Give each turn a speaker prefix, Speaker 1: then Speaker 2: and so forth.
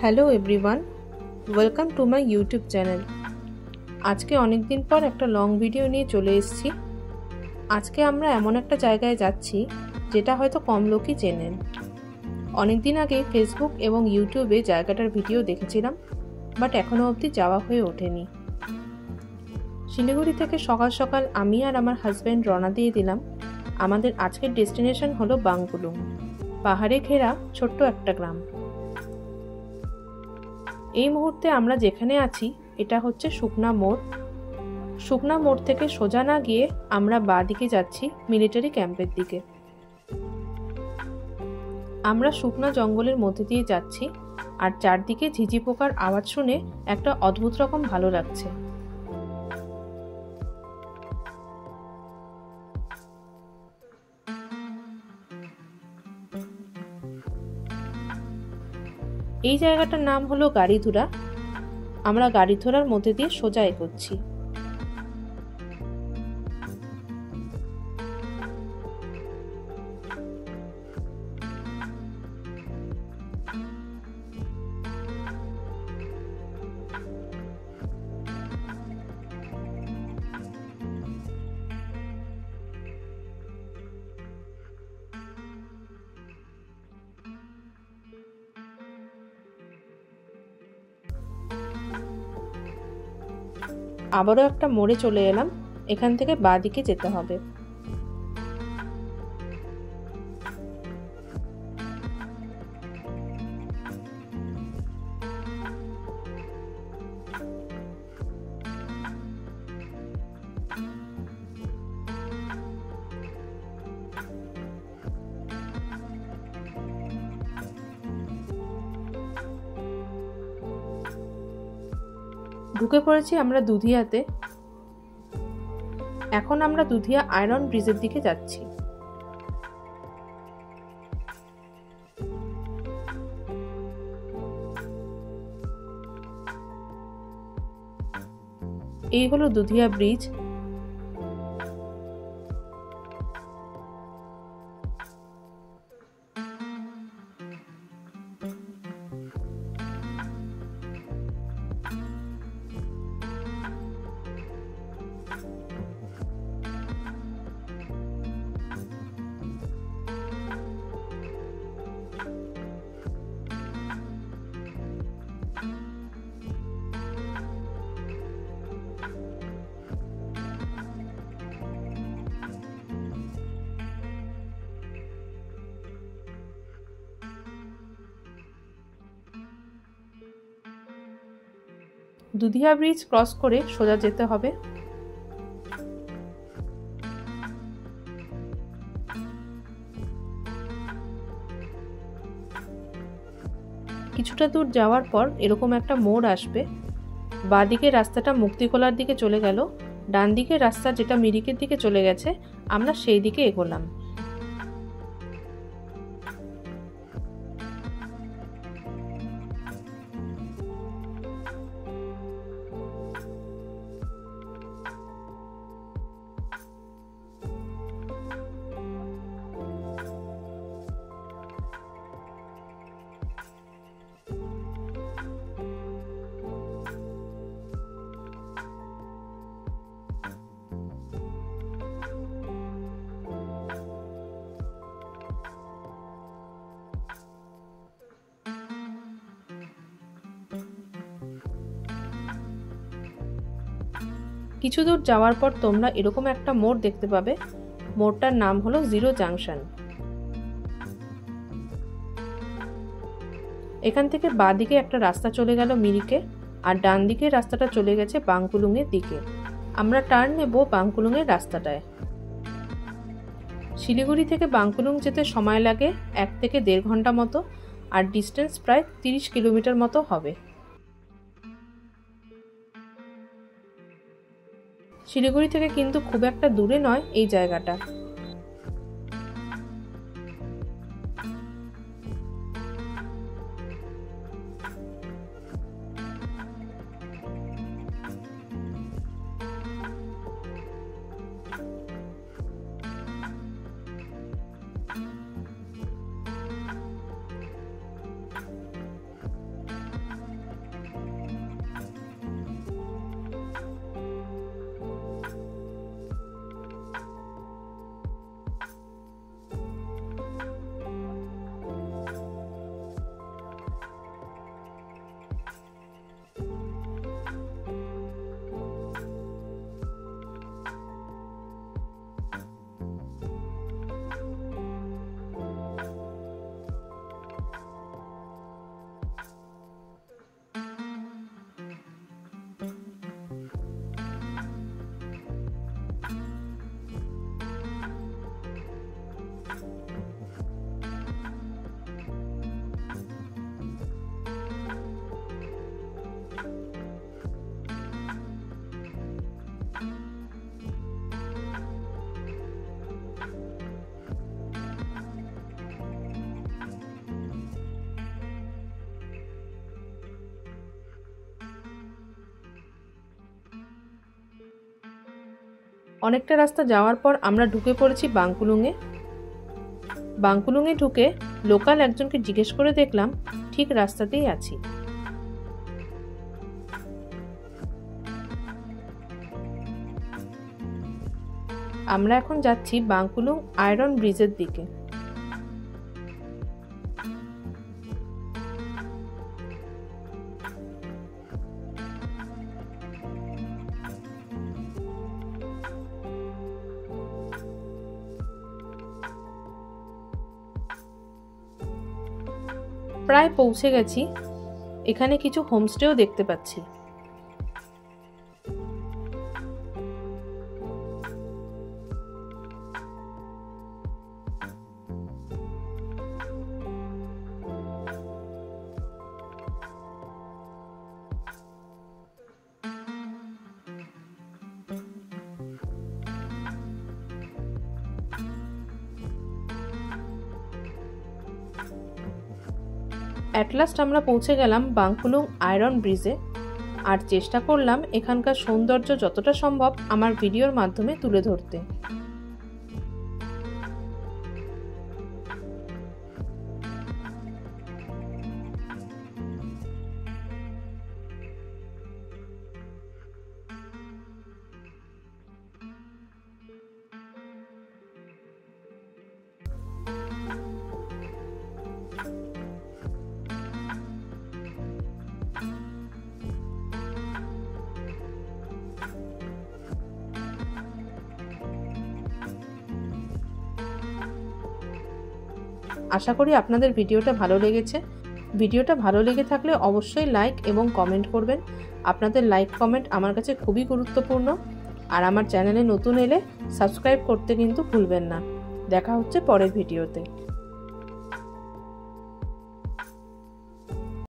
Speaker 1: Hello everyone, welcome to my YouTube channel. আজকে অনেক দিন পর একটা লং ভিডিও নিয়ে চলে এসেছি। আজকে আমরা এমন একটা জায়গায় যাচ্ছি যেটা হয়তো কম লোকই চেনেন। অনেক দিন আগে ফেসবুক এবং ইউটিউবে জায়গাটার ভিডিও দেখেছিলাম, বাট এখনও অবধি যাওয়া হয়ে ওঠেনি। শিলিগুড়ি থেকে সকাল সকাল আমি আর আমার হাজব্যান্ড রওনা দিয়ে দিলাম। আমাদের আজকের ডেস্টিনেশন হলো বাংকুলুং, পাহাড়ে ঘেরা ছোট্ট একটা গ্রাম। এই মুহূর্তে আমরা যেখানে আছি এটা হচ্ছে শুকনা মোড়। শুকনা মোড় থেকে সোজা না গিয়ে আমরা বাঁ দিকে যাচ্ছি মিলিটারি ক্যাম্পের দিকে। আমরা শুকনা জঙ্গলের মধ্যে দিয়ে যাচ্ছি আর চারদিকে ঝিঝি পোকার আওয়াজ শুনে একটা অদ্ভুত রকম ভালো লাগছে। এই জায়গাটার নাম হলো গাড়িধুরা। আমরা গাড়িধুরার মধ্যে দিয়ে সোজা এগোচ্ছি। আবারও একটা মোড়ে চলে এলাম। এখান থেকে বাঁ দিকে যেতে হবে। ঢুকে পড়েছি আমরা দুধিয়াতে। এখন আমরা দুধিয়া আয়রন ব্রিজের দিকে যাচ্ছি। এই হলো Dudhia bridge. Dudhia bridge cross করে সোজা যেতে হবে। কিছুটা দূর যাওয়ার পর এরকম একটা মোড় আসবে। বাঁদিকে রাস্তাটা মুক্তিখোলার দিকে চলে গেল, ডান দিকে রাস্তা যেটা মিরিকের দিকে চলে গেছে, আমরা সেই দিকে এগোলাম। কিছু দূর যাওয়ার পর তোমরা এরকম একটা মোড় দেখতে পাবে। মোড়টার নাম হলো জিরো জাংশন। এখান থেকে বাঁ দিকে একটা রাস্তা চলে গেল মিরিকে, আর ডান দিকে রাস্তাটা চলে গেছে বাংকুলুং এর দিকে। আমরা টার্ন নেব বাংকুলুং এর রাস্তাটায়। শিলিগুড়ি থেকে বাংকুলুং যেতে সময় লাগে 1 থেকে 1.5 ঘন্টা মতো, আর ডিস্টেন্স প্রায় 30 কিলোমিটার মতো হবে। শিলিগুড়ি থেকে কিন্তু খুব একটা দূরে নয় এই জায়গাটা। অনেকটা রাস্তা যাওয়ার পর আমরা ঢুকে পড়েছি বাংকুলুংয়ে। বাংকুলুংয়ে ঢুকে লোকাল একজনকে জিজ্ঞেস করে দেখলাম ঠিক রাস্তাতেই আছি। আমরা এখন যাচ্ছি বাংকুলুং আয়রন ব্রিজের দিকে। প্রায় পৌঁছে গেছি। এখানে কিছু হোমস্টেও দেখতে পাচ্ছি। অ্যাট লাস্ট আমরা পৌঁছে গেলাম বাংকুলুং আয়রন ব্রিজে। আর চেষ্টা করলাম এখানকার সৌন্দর্য যতটা সম্ভব আমার ভিডিওর মাধ্যমে তুলে ধরতে। আশা করি আপনাদের ভিডিওটা ভালো লেগেছে। ভিডিওটা ভালো লেগে থাকলে অবশ্যই লাইক এবং কমেন্ট করবেন। আপনাদের লাইক কমেন্ট আমার কাছে খুবই গুরুত্বপূর্ণ। আর আমার চ্যানেলে নতুন এলে সাবস্ক্রাইব করতে কিন্তু ভুলবেন না। দেখা হচ্ছে পরের ভিডিওতে।